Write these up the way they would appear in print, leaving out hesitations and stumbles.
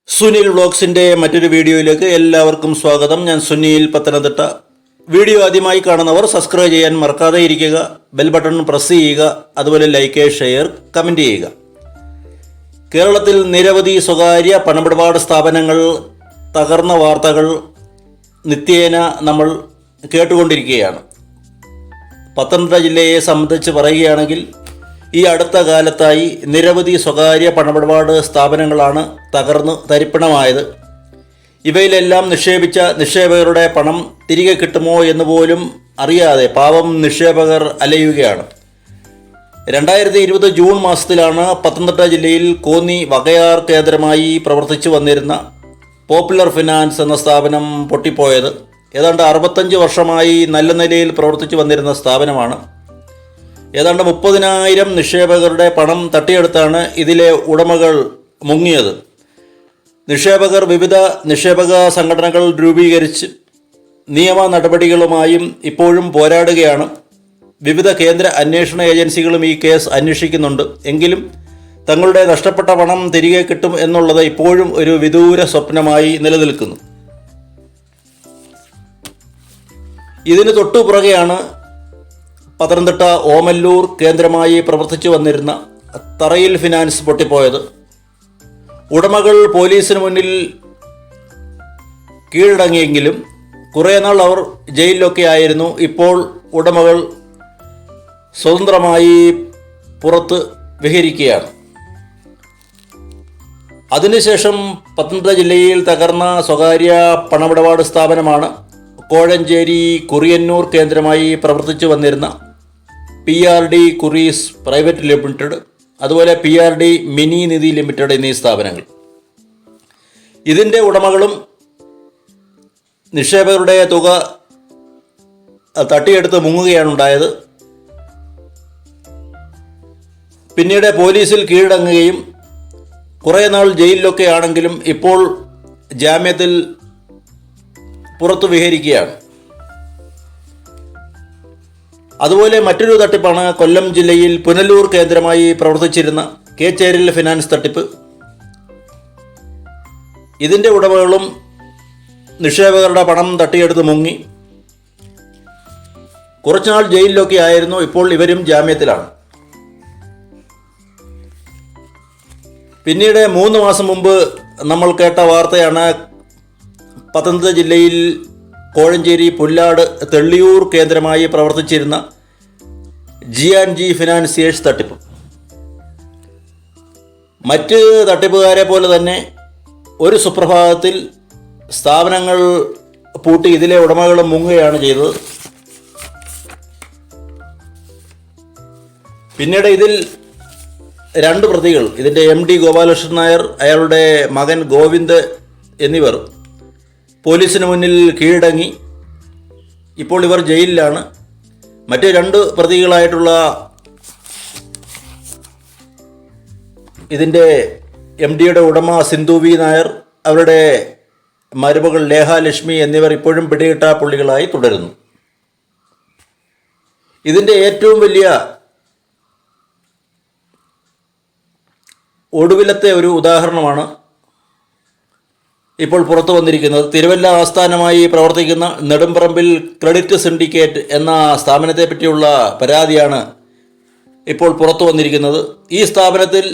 സുനിൽ വ്ളോഗ്സിൻ്റെ മറ്റൊരു വീഡിയോയിലേക്ക് എല്ലാവർക്കും സ്വാഗതം. ഞാൻ സുനിൽ പത്തനംതിട്ട. വീഡിയോ ആദ്യമായി കാണുന്നവർ സബ്സ്ക്രൈബ് ചെയ്യാൻ മറക്കാതെ ഇരിക്കുക. ബെൽ ബട്ടൺ പ്രസ് ചെയ്യുക. അതുപോലെ ലൈക്ക്, ഷെയർ, കമൻറ്റ് ചെയ്യുക. കേരളത്തിൽ നിരവധി സ്വകാര്യ പണമിടപാട് സ്ഥാപനങ്ങൾ തകർന്ന വാർത്തകൾ നിത്യേന നമ്മൾ കേട്ടുകൊണ്ടിരിക്കുകയാണ്. പത്തനംതിട്ട ജില്ലയെ സംബന്ധിച്ച് പറയുകയാണെങ്കിൽ ഈ അടുത്ത കാലത്തായി നിരവധി സ്വകാര്യ പണമിടപാട് സ്ഥാപനങ്ങളാണ് തകർന്ന് തരിപ്പണമായത്. ഇവയിലെല്ലാം നിക്ഷേപിച്ച നിക്ഷേപകരുടെ പണം തിരികെ കിട്ടുമോ എന്ന് പോലും അറിയാതെ പാവം നിക്ഷേപകർ അലയുകയാണ്. 2020 ജൂൺ മാസത്തിലാണ് പത്തനംതിട്ട ജില്ലയിൽ കോന്നി വകയാർ കേന്ദ്രമായി പ്രവർത്തിച്ചു വന്നിരുന്ന പോപ്പുലർ ഫിനാൻസ് എന്ന സ്ഥാപനം പൊട്ടിപ്പോയത്. ഏതാണ്ട് 65 വർഷമായി നല്ല നിലയിൽ പ്രവർത്തിച്ചു വന്നിരുന്ന സ്ഥാപനമാണ്. ഏതാണ്ട് 30,000 നിക്ഷേപകരുടെ പണം തട്ടിയെടുത്താണ് ഇതിലെ ഉടമകൾ മുങ്ങിയത്. നിക്ഷേപകർ വിവിധ നിക്ഷേപക സംഘടനകൾ രൂപീകരിച്ച് നിയമ നടപടികളുമായും ഇപ്പോഴും പോരാടുകയാണ്. വിവിധ കേന്ദ്ര അന്വേഷണ ഏജൻസികളും ഈ കേസ് അന്വേഷിക്കുന്നുണ്ട്. എങ്കിലും തങ്ങളുടെ നഷ്ടപ്പെട്ട പണം തിരികെ കിട്ടും എന്നുള്ളത് ഇപ്പോഴും ഒരു വിദൂര സ്വപ്നമായി നിലനിൽക്കുന്നു. ഇതിന് തൊട്ടുപുറകെയാണ് പത്തനംതിട്ട ഓമല്ലൂർ കേന്ദ്രമായി പ്രവർത്തിച്ചു വന്നിരുന്ന തറയിൽ ഫിനാൻസ് പൊട്ടിപ്പോയത്. ഉടമകൾ പോലീസിന് മുന്നിൽ കീഴടങ്ങിയെങ്കിലും കുറേ നാൾ അവർ ജയിലിലൊക്കെ ആയിരുന്നു. ഇപ്പോൾ ഉടമകൾ സ്വതന്ത്രമായി പുറത്ത് വിഹരിക്കുകയാണ്. അതിനുശേഷം പത്തനംതിട്ട ജില്ലയിൽ തകർന്ന സ്വകാര്യ പണമിടപാട് സ്ഥാപനമാണ് കോഴഞ്ചേരി കുറിയന്നൂർ കേന്ദ്രമായി പ്രവർത്തിച്ചു വന്നിരുന്ന PRD കുറീസ് പ്രൈവറ്റ് ലിമിറ്റഡ്, അതുപോലെ PRD മിനി നിധി ലിമിറ്റഡ് എന്നീ സ്ഥാപനങ്ങൾ. ഇതിൻ്റെ ഉടമകളും നിക്ഷേപകരുടെ തുക തട്ടിയെടുത്ത് മുങ്ങുകയാണ് ഉണ്ടായത്. പിന്നീട് പോലീസിൽ കീഴടങ്ങുകയും കുറേ നാൾ ജയിലിലൊക്കെ ആണെങ്കിലും ഇപ്പോൾ ജാമ്യത്തിൽ പുറത്തു വിഹരിക്കുകയാണ്. അതുപോലെ മറ്റൊരു തട്ടിപ്പാണ് കൊല്ലം ജില്ലയിൽ പുനലൂർ കേന്ദ്രമായി പ്രവർത്തിച്ചിരുന്ന ചേരിൽ ഫിനാൻസ് തട്ടിപ്പ്. ഇതിൻ്റെ ഉടമകളും നിക്ഷേപകരുടെ പണം തട്ടിയെടുത്ത് മുങ്ങി കുറച്ചുനാൾ ജയിലിലൊക്കെ ആയിരുന്നു. ഇപ്പോൾ ഇവരും ജാമ്യത്തിലാണ്. പിന്നീട് 3 മാസം മുമ്പ് നമ്മൾ കേട്ട വാർത്തയാണ് പത്തനംതിട്ട ജില്ലയിൽ കോഴഞ്ചേരി പുല്ലാട് തെള്ളിയൂർ കേന്ദ്രമായി പ്രവർത്തിച്ചിരുന്ന G&G ഫിനാൻസിയേഴ്സ് തട്ടിപ്പ്. മറ്റ് തട്ടിപ്പുകാരെ പോലെ തന്നെ ഒരു സുപ്രഭാതത്തിൽ സ്ഥാപനങ്ങൾ പൂട്ടി ഇതിലെ ഉടമകൾ മുങ്ങുകയാണ് ചെയ്തത്. പിന്നീട് ഇതിൽ 2 പ്രതികൾ, ഇതിൻ്റെ MD ഗോപാലകൃഷ്ണൻ നായർ, അയാളുടെ മകൻ ഗോവിന്ദ് എന്നിവർ പോലീസിന് മുന്നിൽ കീഴടങ്ങി. ഇപ്പോൾ ഇവർ ജയിലിലാണ്. മറ്റ് 2 പ്രതികളായിട്ടുള്ള ഇതിൻ്റെ MDയുടെ ഉടമ സിന്ധു വി നായർ, അവരുടെ മരുമകൾ ലേഖ ലക്ഷ്മി എന്നിവർ ഇപ്പോഴും പിടികിട്ടാപ്പുള്ളികളായി തുടരുന്നു. ഇതിൻ്റെ ഏറ്റവും വലിയ ഒടുവിലത്തെ ഒരു ഉദാഹരണമാണ് ഇപ്പോൾ പുറത്തു വന്നിരിക്കുന്നത്. തിരുവല്ല ആസ്ഥാനമായി പ്രവർത്തിക്കുന്ന നെടുമ്പറമ്പിൽ ക്രെഡിറ്റ് സിൻഡിക്കേറ്റ് എന്ന സ്ഥാപനത്തെ പറ്റിയുള്ള പരാതിയാണ് ഇപ്പോൾ പുറത്തു വന്നിരിക്കുന്നത്. ഈ സ്ഥാപനത്തിൽ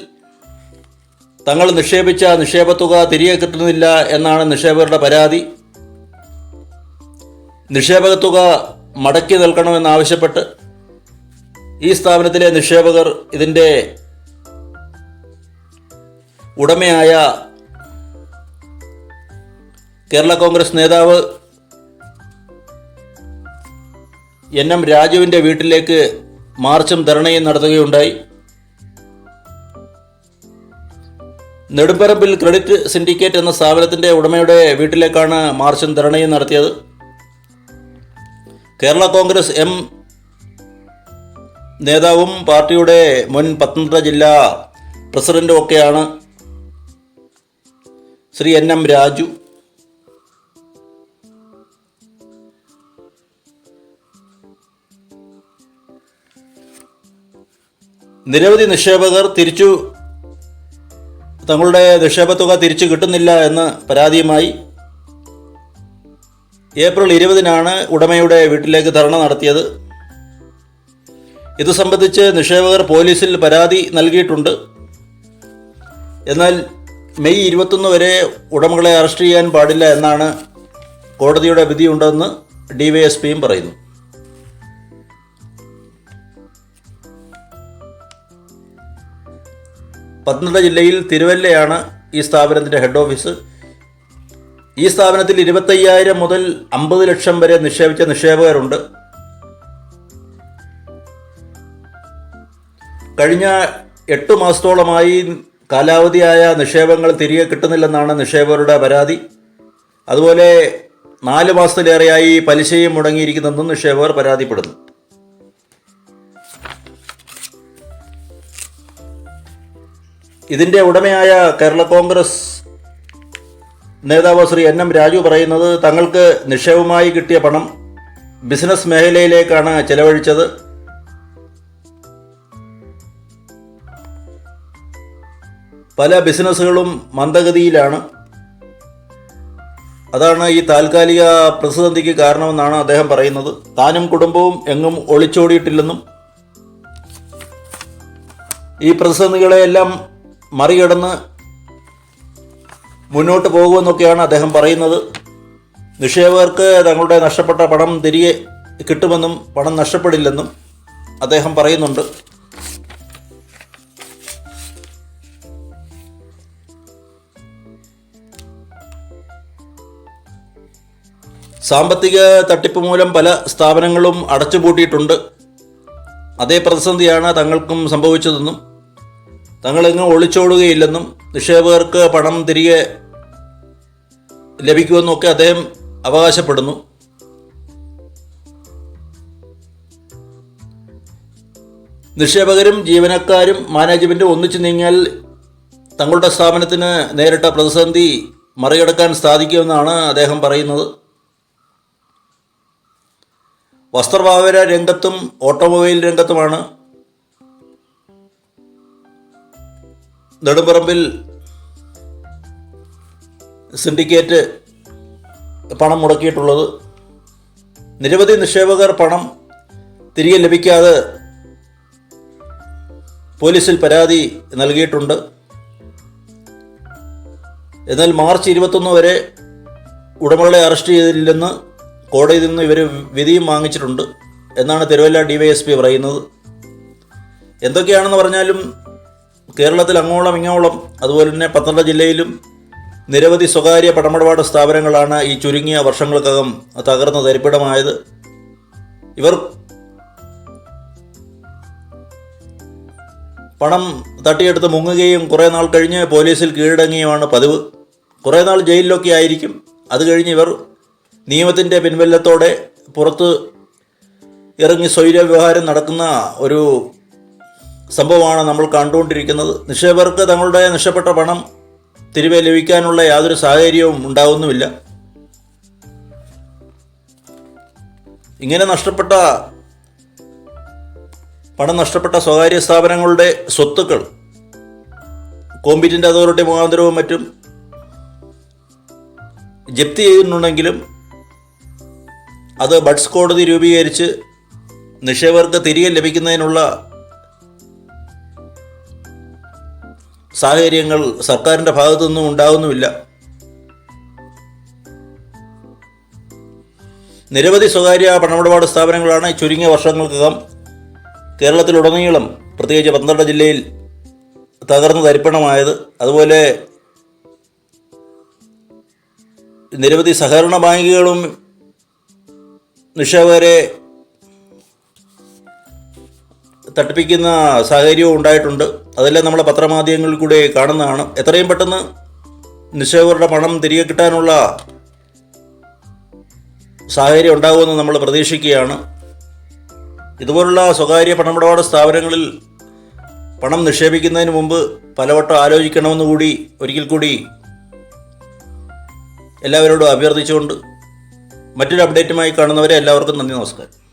തങ്ങൾ നിക്ഷേപിച്ച നിക്ഷേപത്തുക തിരികെ കിട്ടുന്നില്ല എന്നാണ് നിക്ഷേപകരുടെ പരാതി. നിക്ഷേപകത്തുക മടക്കി നൽകണമെന്നാവശ്യപ്പെട്ട് ഈ സ്ഥാപനത്തിലെ നിക്ഷേപകർ ഇതിൻ്റെ ഉടമയായ കേരള കോൺഗ്രസ് നേതാവ് NM രാജുവിൻ്റെ വീട്ടിലേക്ക് മാർച്ചും ധർണയും നടത്തുകയുണ്ടായി. നെടുമ്പറമ്പിൽ ക്രെഡിറ്റ് സിൻഡിക്കേറ്റ് എന്ന സ്ഥാപനത്തിൻ്റെ ഉടമയുടെ വീട്ടിലേക്കാണ് മാർച്ചും ധർണയും നടത്തിയത്. കേരള കോൺഗ്രസ് M നേതാവും പാർട്ടിയുടെ മുൻ പത്തനംതിട്ട ജില്ലാ പ്രസിഡന്റും ഒക്കെയാണ് ശ്രീ NM രാജു. നിരവധി നിക്ഷേപകർ തിരിച്ചു തങ്ങളുടെ നിക്ഷേപത്തുക തിരിച്ചു കിട്ടുന്നില്ല എന്ന് പരാതിയുമായി ഏപ്രിൽ 20-നാണ് ഉടമയുടെ വീട്ടിലേക്ക് ധർണ നടത്തിയത്. ഇത് സംബന്ധിച്ച് നിക്ഷേപകർ പോലീസിൽ പരാതി നൽകിയിട്ടുണ്ട്. എന്നാൽ മെയ് 21 വരെ ഉടമകളെ അറസ്റ്റ് ചെയ്യാൻ പാടില്ല എന്നാണ് കോടതിയുടെ വിധിയുണ്ടെന്ന് ഡിവൈഎസ്പിയും പറയുന്നു. പത്തനംതിട്ട ജില്ലയിൽ തിരുവല്ലയാണ് ഈ സ്ഥാപനത്തിൻ്റെ ഹെഡ് ഓഫീസ്. ഈ സ്ഥാപനത്തിൽ 25,000 മുതൽ 50 ലക്ഷം വരെ നിക്ഷേപിച്ച നിക്ഷേപകരുണ്ട്. കഴിഞ്ഞ 8 മാസത്തോളമായി കാലാവധിയായ നിക്ഷേപങ്ങൾ തിരികെ കിട്ടുന്നില്ലെന്നാണ് നിക്ഷേപകരുടെ പരാതി. അതുപോലെ 4 മാസത്തിലേറെയായി പലിശയും മുടങ്ങിയിരിക്കുന്നെന്നും നിക്ഷേപകർ പരാതിപ്പെടുന്നു. ഇതിൻ്റെ ഉടമയായ കേരള കോൺഗ്രസ് നേതാവ് ശ്രീ NM രാജു പറയുന്നത്, തങ്ങൾക്ക് നിക്ഷേപമായി കിട്ടിയ പണം ബിസിനസ് മേഖലയിലേക്കാണ് ചെലവഴിച്ചത്. പല ബിസിനസ്സുകളും മന്ദഗതിയിലാണ്. അതാണ് ഈ താൽക്കാലിക പ്രതിസന്ധിക്ക് കാരണമെന്നാണ് അദ്ദേഹം പറയുന്നത്. താനും കുടുംബവും എങ്ങും ഒളിച്ചോടിയിട്ടില്ലെന്നും ഈ പ്രതിസന്ധികളെയെല്ലാം മറികടന്ന് മുന്നോട്ട് പോകുമെന്നൊക്കെയാണ് അദ്ദേഹം പറയുന്നത്. നിക്ഷേപകർക്ക് തങ്ങളുടെ നഷ്ടപ്പെട്ട പണം തിരികെ കിട്ടുമെന്നും പണം നഷ്ടപ്പെടില്ലെന്നും അദ്ദേഹം പറയുന്നുണ്ട്. സാമ്പത്തിക തട്ടിപ്പ് മൂലം പല സ്ഥാപനങ്ങളും അടച്ചുപൂട്ടിയിട്ടുണ്ട്. അതേ പ്രതിസന്ധിയാണ് തങ്ങൾക്കും സംഭവിച്ചതെന്നും തങ്ങളെങ്ങും ഒളിച്ചോടുകയില്ലെന്നും നിക്ഷേപകർക്ക് പണം തിരികെ ലഭിക്കുമെന്നൊക്കെ അദ്ദേഹം അവകാശപ്പെടുന്നു. നിക്ഷേപകരും ജീവനക്കാരും മാനേജ്മെൻറ്റും ഒന്നിച്ചു നീങ്ങിയാൽ തങ്ങളുടെ സ്ഥാപനത്തിന് നേരിട്ട പ്രതിസന്ധി മറികടക്കാൻ സാധിക്കുമെന്നാണ് അദ്ദേഹം പറയുന്നത്. വസ്ത്രവ്യാപാര രംഗത്തും ഓട്ടോമൊബൈൽ രംഗത്തുമാണ് നെടുമ്പറമ്പിൽ സിൻഡിക്കേറ്റ് പണം മുടക്കിയിട്ടുള്ളത്. നിരവധി നിക്ഷേപകർ പണം തിരികെ ലഭിക്കാതെ പോലീസിൽ പരാതി നൽകിയിട്ടുണ്ട്. എന്നാൽ മാർച്ച് 21 വരെ ഉടമകളെ അറസ്റ്റ് ചെയ്തില്ലെന്ന് കോടതിയിൽ നിന്ന് ഇവർ വിധിയും വാങ്ങിച്ചിട്ടുണ്ട് എന്നാണ് തിരുവല്ല ഡിവൈഎസ്പി പറയുന്നത്. എന്തൊക്കെയാണെന്ന് പറഞ്ഞാലും കേരളത്തിൽ അങ്ങോളം ഇങ്ങോളം അതുപോലെ തന്നെ പത്തനംതിട്ട ജില്ലയിലും നിരവധി സ്വകാര്യ പണമിടപാട് സ്ഥാപനങ്ങളാണ് ഈ ചുരുങ്ങിയ വർഷങ്ങൾക്കകം തകർന്ന് തരിപ്പിടമായത്. ഇവർ പണം തട്ടിയെടുത്ത് മുങ്ങുകയും കുറേ നാൾ കഴിഞ്ഞ് പോലീസിൽ കീഴടങ്ങുകയുമാണ് പതിവ്. കുറേ നാൾ ജയിലിലൊക്കെ ആയിരിക്കും. അത് കഴിഞ്ഞ് ഇവർ നിയമത്തിൻ്റെ പിൻബലത്തോടെ പുറത്ത് ഇറങ്ങി സ്വൈര വ്യവഹാരം നടക്കുന്ന ഒരു സംഭവമാണ് നമ്മൾ കണ്ടുകൊണ്ടിരിക്കുന്നത്. നിക്ഷേപകർക്ക് തങ്ങളുടെ നഷ്ടപ്പെട്ട പണം തിരികെ ലഭിക്കാനുള്ള യാതൊരു സാഹചര്യവും ഉണ്ടാകുന്നുമില്ല. ഇങ്ങനെ പണം നഷ്ടപ്പെട്ട സ്വകാര്യ സ്ഥാപനങ്ങളുടെ സ്വത്തുക്കൾ കോമ്പീറ്റൻ്റ് അതോറിറ്റി മുഖാന്തരവും മറ്റും ജപ്തി ചെയ്യുന്നുണ്ടെങ്കിലും അത് ബഡ്സ് കോടതി രൂപീകരിച്ച് നിക്ഷേപകർക്ക് തിരികെ ലഭിക്കുന്നതിനുള്ള സാഹചര്യങ്ങൾ സർക്കാരിൻ്റെ ഭാഗത്തു നിന്നും ഉണ്ടാകുന്നുമില്ല. നിരവധി സ്വകാര്യ പണമിടപാട് സ്ഥാപനങ്ങളാണ് ചുരുങ്ങിയ വർഷങ്ങൾക്കകം കേരളത്തിലുടനീളം പ്രത്യേകിച്ച് പത്തനംതിട്ട ജില്ലയിൽ തകർന്ന് തരിപ്പണമായത്. അതുപോലെ നിരവധി സഹകരണ ബാങ്കുകളും നിക്ഷേപകരെ തട്ടിപ്പിക്കുന്ന സാഹചര്യവും ഉണ്ടായിട്ടുണ്ട്. അതെല്ലാം നമ്മളെ പത്രമാധ്യമങ്ങളിൽ കൂടെ കാണുന്നതാണ്. എത്രയും പെട്ടെന്ന് നിക്ഷേപകരുടെ പണം തിരികെ കിട്ടാനുള്ള സാഹചര്യം ഉണ്ടാകുമെന്ന് നമ്മൾ പ്രതീക്ഷിക്കുകയാണ്. ഇതുപോലുള്ള സ്വകാര്യ പണമിടപാട് സ്ഥാപനങ്ങളിൽ പണം നിക്ഷേപിക്കുന്നതിന് മുമ്പ് പലവട്ടം ആലോചിക്കണമെന്ന് കൂടി ഒരിക്കൽ കൂടി എല്ലാവരോടും അഭ്യർത്ഥിച്ചുകൊണ്ട് മറ്റൊരു അപ്ഡേറ്റുമായി കാണുന്നവരെ എല്ലാവർക്കും നന്ദി, നമസ്കാരം.